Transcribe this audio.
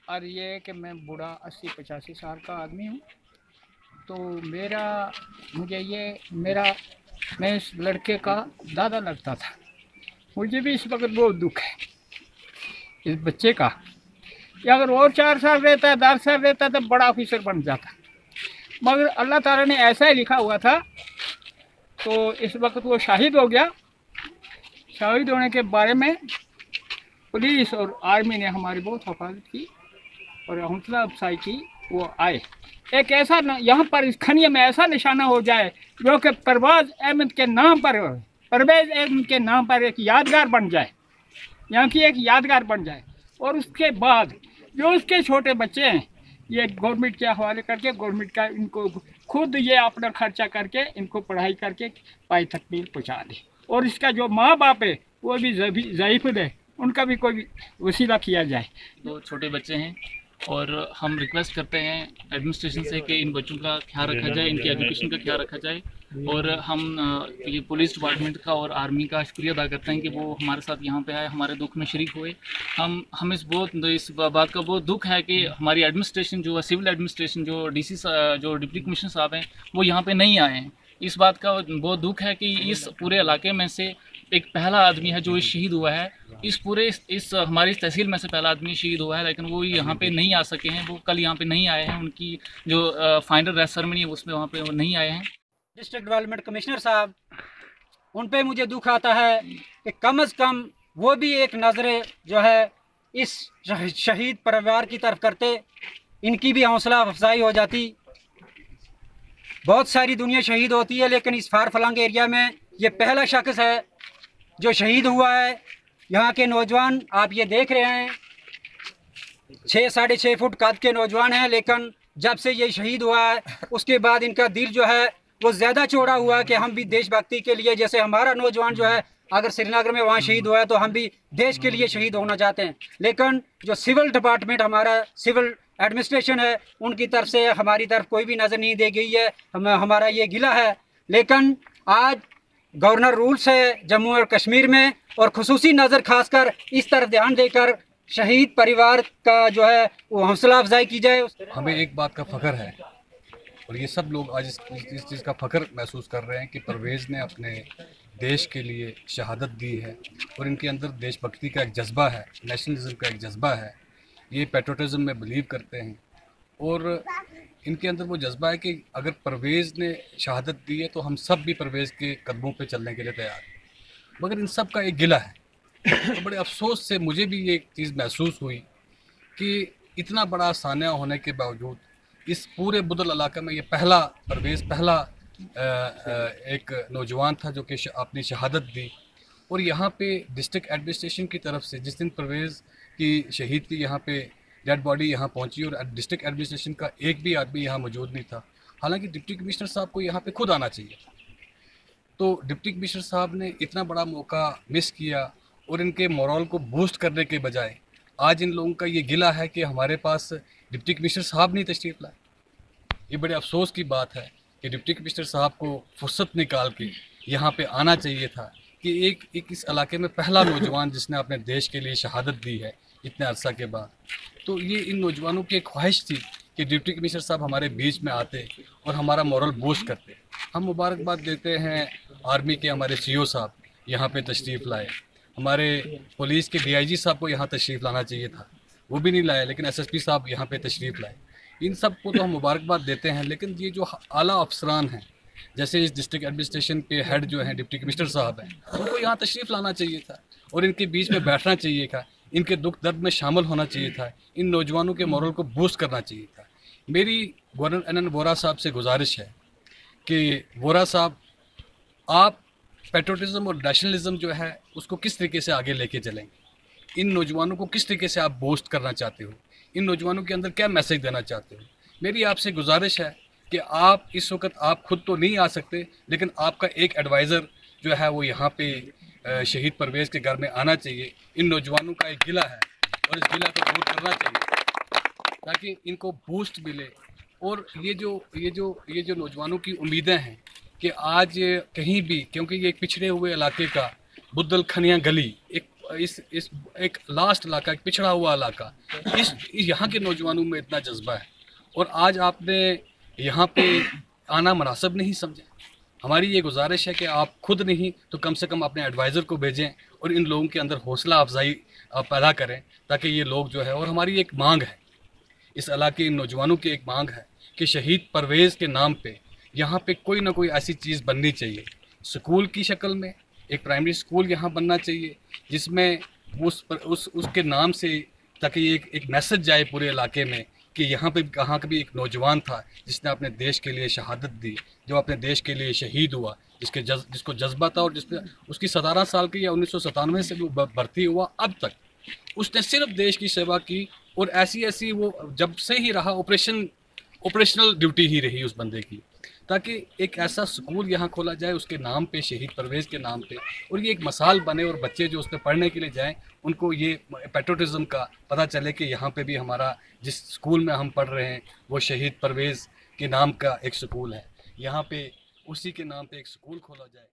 और ये है कि मैं बूढ़ा 80-85 साल का आदमी हूँ। तो मुझे ये मेरा मैं इस लड़के का दादा लगता था। मुझे भी इस वक्त बहुत दुख है इस बच्चे का। ये अगर और 4 साल रहता है, 10 साल रहता तो बड़ा ऑफिसर बन जाता, मगर अल्लाह ताला ने ऐसा ही लिखा हुआ था। तो इस वक्त वो शहीद हो गया। शहीद होने के बारे में पुलिस और आर्मी ने हमारी बहुत हिफाजत की और हौसला अफजाई की। वो आए, एक ऐसा यहाँ पर इस खनिया में ऐसा निशाना हो जाए जो कि परवेज अहमद के नाम पर एक यादगार बन जाए, यहाँ की एक यादगार बन जाए। और उसके बाद जो उसके छोटे बच्चे हैं, ये गवर्नमेंट के हवाले करके गवर्नमेंट का इनको खुद ये अपना खर्चा करके इनको पढ़ाई करके पाई तकमील पहुँचा दे। और इसका जो माँ बाप है वो भी ज़ईफ़ है, उनका भी कोई वसीला किया जाए। तो छोटे बच्चे हैं और हम रिक्वेस्ट करते हैं एडमिनिस्ट्रेशन से कि इन बच्चों का ख्याल रखा जाए, इनकी एजुकेशन का ख्याल रखा जाए। और हम ये पुलिस डिपार्टमेंट का और आर्मी का शुक्रिया अदा करते हैं कि वो हमारे साथ यहाँ पे आए, हमारे दुख में शरीक हुए। हम इस बात का बहुत दुख है कि हमारी एडमिनिस्ट्रेशन जो है, सिविल एडमिनिस्ट्रेशन जो डीसी जो डिप्टी कमिश्नर साहब हैं, वो यहाँ पे नहीं आए हैं। इस बात का बहुत दुख है कि इस पूरे इलाके में से एक पहला आदमी है जो शहीद हुआ है। इस हमारी तहसील में से पहला आदमी शहीद हुआ है, लेकिन वो यहाँ पे नहीं आ सके हैं। वो कल यहाँ पे नहीं आए हैं, उनकी जो फाइनल रेस्ट सेरेमनी है उसमें वहाँ पे वो नहीं आए हैं। डिस्ट्रिक्ट डेवलपमेंट कमिश्नर साहब, उन पे मुझे दुख आता है कि कम से कम वो भी एक नज़र जो है इस शहीद परिवार की तरफ करते, इनकी भी हौसला अफजाई हो जाती। बहुत सारी दुनिया शहीद होती है, लेकिन इस फार फलंग एरिया में ये पहला शख्स है जो शहीद हुआ है। यहाँ के नौजवान आप ये देख रहे हैं, 6-6.5 फुट कद के नौजवान हैं, लेकिन जब से ये शहीद हुआ है उसके बाद इनका दिल जो है वो ज़्यादा चौड़ा हुआ है कि हम भी देशभक्ति के लिए, जैसे हमारा नौजवान जो है अगर श्रीनगर में वहाँ शहीद हुआ है तो हम भी देश के लिए शहीद होना चाहते हैं। लेकिन जो सिविल डिपार्टमेंट हमारा सिविल एडमिनिस्ट्रेशन है, उनकी तरफ से हमारी तरफ कोई भी नज़र नहीं दी गई है। हमारा ये गिला है। लेकिन आज गवर्नर रूल्स है जम्मू और कश्मीर में, और खुसूसी नज़र खासकर इस तरफ ध्यान देकर शहीद परिवार का जो है वो हौसला अफजाई की जाए। हमें एक बात का फ़ख्र है और ये सब लोग आज इस चीज़ का फ़ख्र महसूस कर रहे हैं कि परवेज़ ने अपने देश के लिए शहादत दी है और इनके अंदर देशभक्ति का एक जज्बा है, नेशनलिज्म का एक जज्बा है। ये पेट्रोटिज़म में बिलीव करते हैं और इनके अंदर वो जज्बा है कि अगर परवेज़ ने शहादत दी है तो हम सब भी परवेज़ के कदमों पे चलने के लिए तैयार हैं। मगर इन सब का एक गिला है। तो बड़े अफसोस से मुझे भी ये चीज़ महसूस हुई कि इतना बड़ा सानिया होने के बावजूद इस पूरे बुदल इलाके में ये पहला एक नौजवान था जो कि अपनी शहादत दी। और यहाँ पे डिस्ट्रिक्ट एडमिनिस्ट्रेशन की तरफ से जिस दिन परवेज़ की शहीद की यहाँ पे डेड बॉडी यहाँ पहुँची और डिस्ट्रिक्ट एडमिनिस्ट्रेशन का एक भी आदमी यहाँ मौजूद नहीं था। हालांकि डिप्टी कमिश्नर साहब को यहाँ पे खुद आना चाहिए। तो डिप्टी कमिश्नर साहब ने इतना बड़ा मौका मिस किया और इनके मोरल को बूस्ट करने के बजाय आज इन लोगों का ये गिला है कि हमारे पास डिप्टी कमिश्नर साहब नहीं तशरीफ़ लाए। ये बड़े अफसोस की बात है कि डिप्टी कमिश्नर साहब को फुर्सत निकाल के यहाँ पे आना चाहिए था कि एक इस इलाके में पहला नौजवान जिसने अपने देश के लिए शहादत दी है इतने अरसा के बाद। तो ये इन नौजवानों की एक ख्वाहिश थी कि डिप्टी कमिश्नर साहब हमारे बीच में आते और हमारा मोरल बूस्ट करते। हम मुबारकबाद देते हैं आर्मी के हमारे CO साहब यहाँ पे तशरीफ़ लाए। हमारे पुलिस के DIG साहब को यहाँ तशरीफ़ लाना चाहिए था, वो भी नहीं लाए, लेकिन SSP साहब यहाँ पे तशरीफ़ लाए। इन सब को तो हम मुबारकबाद देते हैं, लेकिन ये जो आला अफसरान हैं जैसे इस डिस्ट्रिक्ट एडमिनिस्ट्रेशन के हेड जो हैं डिप्टी कमिश्नर साहब हैं, उनको यहाँ तशरीफ़ लाना चाहिए था और इनके बीच में बैठना चाहिए था, इनके दुख दर्द में शामिल होना चाहिए था, इन नौजवानों के मोरल को बूस्ट करना चाहिए था। मेरी गवर्नर NN वोरा साहब से गुजारिश है कि वोरा साहब आप पेट्रोटिज़म और नेशनलिज्म जो है उसको किस तरीके से आगे लेके चलेंगे, इन नौजवानों को किस तरीके से आप बूस्ट करना चाहते हो, इन नौजवानों के अंदर क्या मैसेज देना चाहते हो। मेरी आपसे गुजारिश है कि आप इस वक्त आप खुद तो नहीं आ सकते, लेकिन आपका एक एडवाइज़र जो है वो यहाँ पे शहीद परवेज़ के घर में आना चाहिए। इन नौजवानों का एक गिला है और इस गिला को दूर करना चाहिए ताकि इनको बूस्ट मिले। और ये जो नौजवानों की उम्मीदें हैं कि आज कहीं भी, क्योंकि ये एक पिछड़े हुए इलाके का बुद्दल खनिया गली एक इस एक लास्ट इलाका, एक पिछड़ा हुआ इलाका, इस यहाँ के नौजवानों में इतना जज्बा है और आज आपने यहाँ पे आना मुनासिब नहीं समझा। हमारी ये गुजारिश है कि आप खुद नहीं तो कम से कम अपने एडवाइज़र को भेजें और इन लोगों के अंदर हौसला अफजाई पैदा करें ताकि ये लोग जो है, और हमारी एक मांग है, इस इलाके इन नौजवानों की एक मांग है कि शहीद परवेज़ के नाम पे यहाँ पे कोई ना कोई ऐसी चीज़ बननी चाहिए। स्कूल की शक्ल में एक प्राइमरी स्कूल यहाँ बनना चाहिए जिसमें उसके नाम से, ताकि एक मैसेज जाए पूरे इलाके में कि यहाँ पे कहाँ का भी एक नौजवान था जिसने अपने देश के लिए शहादत दी, जो अपने देश के लिए शहीद हुआ, जिसको जज्बा था और जिसने उसकी 17 साल की या 1997 से वो भर्ती हुआ अब तक उसने सिर्फ देश की सेवा की और ऐसी वो जब से ही रहा ऑपरेशनल ड्यूटी ही रही उस बंदे की, ताकि एक ऐसा स्कूल यहाँ खोला जाए उसके नाम पे, शहीद परवेज़ के नाम पे, और ये एक मिसाल बने और बच्चे जो उसमें पढ़ने के लिए जाएं उनको ये पैट्रियोटिज़्म का पता चले कि यहाँ पे भी हमारा जिस स्कूल में हम पढ़ रहे हैं वो शहीद परवेज़ के नाम का एक स्कूल है, यहाँ पे उसी के नाम पे एक स्कूल खोला जाए।